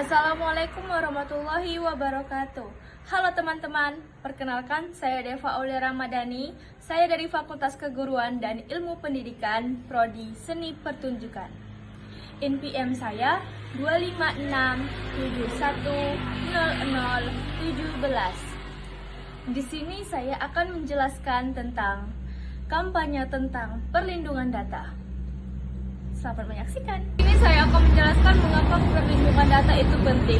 Assalamualaikum warahmatullahi wabarakatuh. Halo teman-teman, perkenalkan saya Deva Aulia Ramadhani. Saya dari Fakultas Keguruan dan Ilmu Pendidikan, Prodi Seni Pertunjukan. NPM saya 256710017. Di sini saya akan menjelaskan tentang kampanye tentang perlindungan data. Selamat menyaksikan. Ini saya akan menjelaskan mengapa perlindungan data itu penting.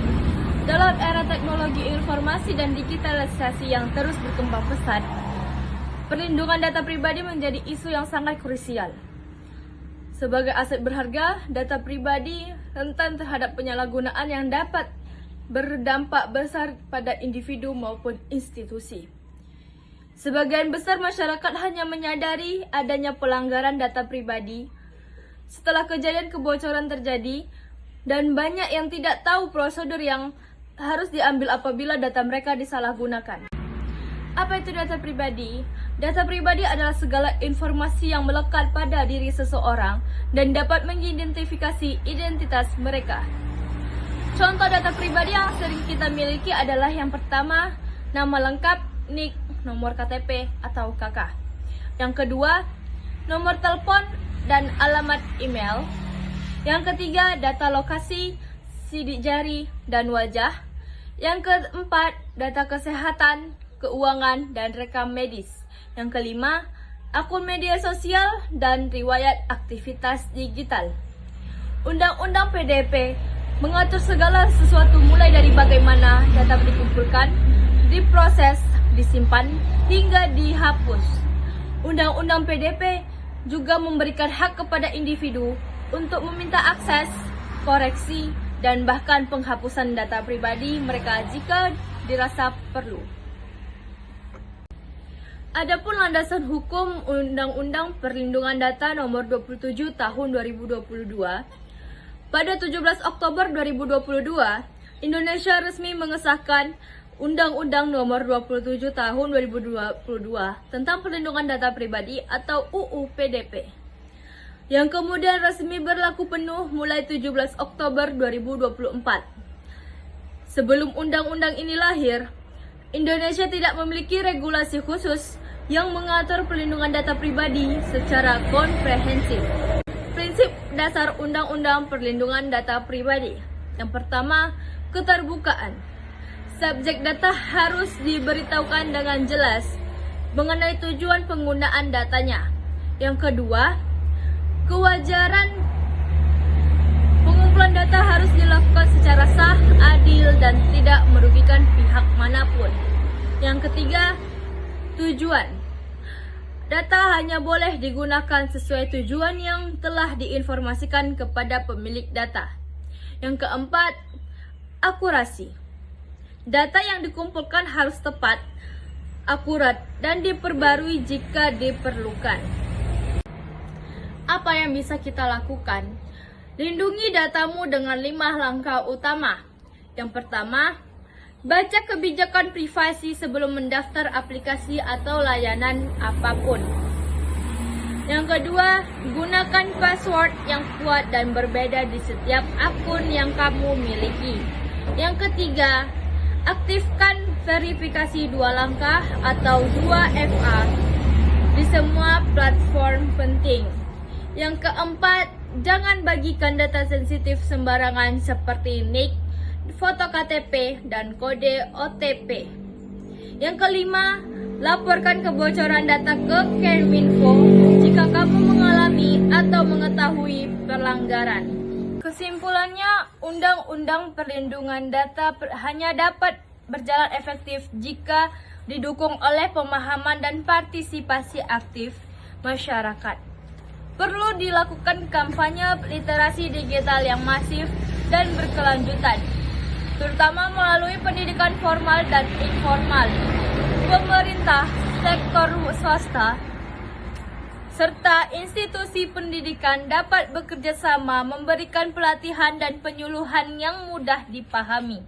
Dalam era teknologi informasi dan digitalisasi yang terus berkembang pesat, perlindungan data pribadi menjadi isu yang sangat krusial. Sebagai aset berharga, data pribadi rentan terhadap penyalahgunaan yang dapat berdampak besar pada individu maupun institusi. Sebagian besar masyarakat hanya menyadari adanya pelanggaran data pribadi setelah kejadian kebocoran terjadi, dan banyak yang tidak tahu prosedur yang harus diambil apabila data mereka disalahgunakan. Apa itu data pribadi? Data pribadi adalah segala informasi yang melekat pada diri seseorang dan dapat mengidentifikasi identitas mereka. Contoh data pribadi yang sering kita miliki adalah yang pertama, nama lengkap, NIK, nomor KTP atau KK. Yang kedua, nomor telepon dan alamat email. Yang ketiga, data lokasi, sidik jari, dan wajah. Yang keempat, data kesehatan, keuangan, dan rekam medis. Yang kelima, akun media sosial dan riwayat aktivitas digital. Undang-Undang PDP mengatur segala sesuatu mulai dari bagaimana data dikumpulkan, diproses, disimpan, hingga dihapus. Undang-Undang PDP juga memberikan hak kepada individu untuk meminta akses, koreksi, dan bahkan penghapusan data pribadi mereka jika dirasa perlu. Adapun landasan hukum Undang-Undang Perlindungan Data Nomor 27 Tahun 2022, pada 17 Oktober 2022, Indonesia resmi mengesahkan Undang-Undang Nomor 27 Tahun 2022 tentang Perlindungan Data Pribadi atau UU PDP, yang kemudian resmi berlaku penuh mulai 17 Oktober 2024. Sebelum undang-undang ini lahir, Indonesia tidak memiliki regulasi khusus yang mengatur perlindungan data pribadi secara komprehensif. Prinsip dasar Undang-Undang Perlindungan Data Pribadi. Yang pertama, keterbukaan. Subjek data harus diberitahukan dengan jelas mengenai tujuan penggunaan datanya. Yang kedua, kewajaran pengumpulan data harus dilakukan secara sah, adil, dan tidak merugikan pihak manapun. Yang ketiga, tujuan. Data hanya boleh digunakan sesuai tujuan yang telah diinformasikan kepada pemilik data. Yang keempat, akurasi. Data yang dikumpulkan harus tepat, akurat, dan diperbarui jika diperlukan. Apa yang bisa kita lakukan? Lindungi datamu dengan 5 langkah utama. Yang pertama, baca kebijakan privasi sebelum mendaftar aplikasi atau layanan apapun. Yang kedua, gunakan password yang kuat dan berbeda di setiap akun yang kamu miliki. Yang ketiga, aktifkan verifikasi 2 langkah atau 2FA di semua platform penting. Yang keempat, jangan bagikan data sensitif sembarangan seperti NIK, foto KTP, dan kode OTP. Yang kelima, laporkan kebocoran data ke Kemenkominfo jika kamu mengalami atau mengetahui pelanggaran. Kesimpulannya, Undang-Undang Perlindungan Data hanya dapat berjalan efektif jika didukung oleh pemahaman dan partisipasi aktif masyarakat. Perlu dilakukan kampanye literasi digital yang masif dan berkelanjutan, terutama melalui pendidikan formal dan informal. Pemerintah, sektor swasta, serta institusi pendidikan dapat bekerja sama memberikan pelatihan dan penyuluhan yang mudah dipahami.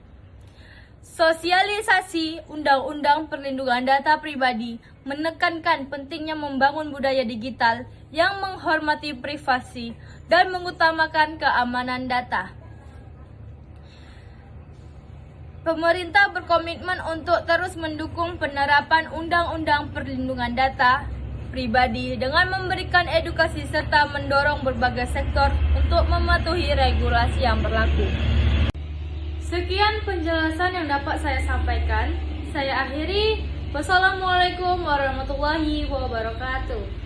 Sosialisasi Undang-Undang Perlindungan Data Pribadi menekankan pentingnya membangun budaya digital yang menghormati privasi dan mengutamakan keamanan data. Pemerintah berkomitmen untuk terus mendukung penerapan Undang-Undang Perlindungan Data Pribadi dengan memberikan edukasi serta mendorong berbagai sektor untuk mematuhi regulasi yang berlaku. Sekian penjelasan yang dapat saya sampaikan. Saya akhiri. Wassalamualaikum warahmatullahi wabarakatuh.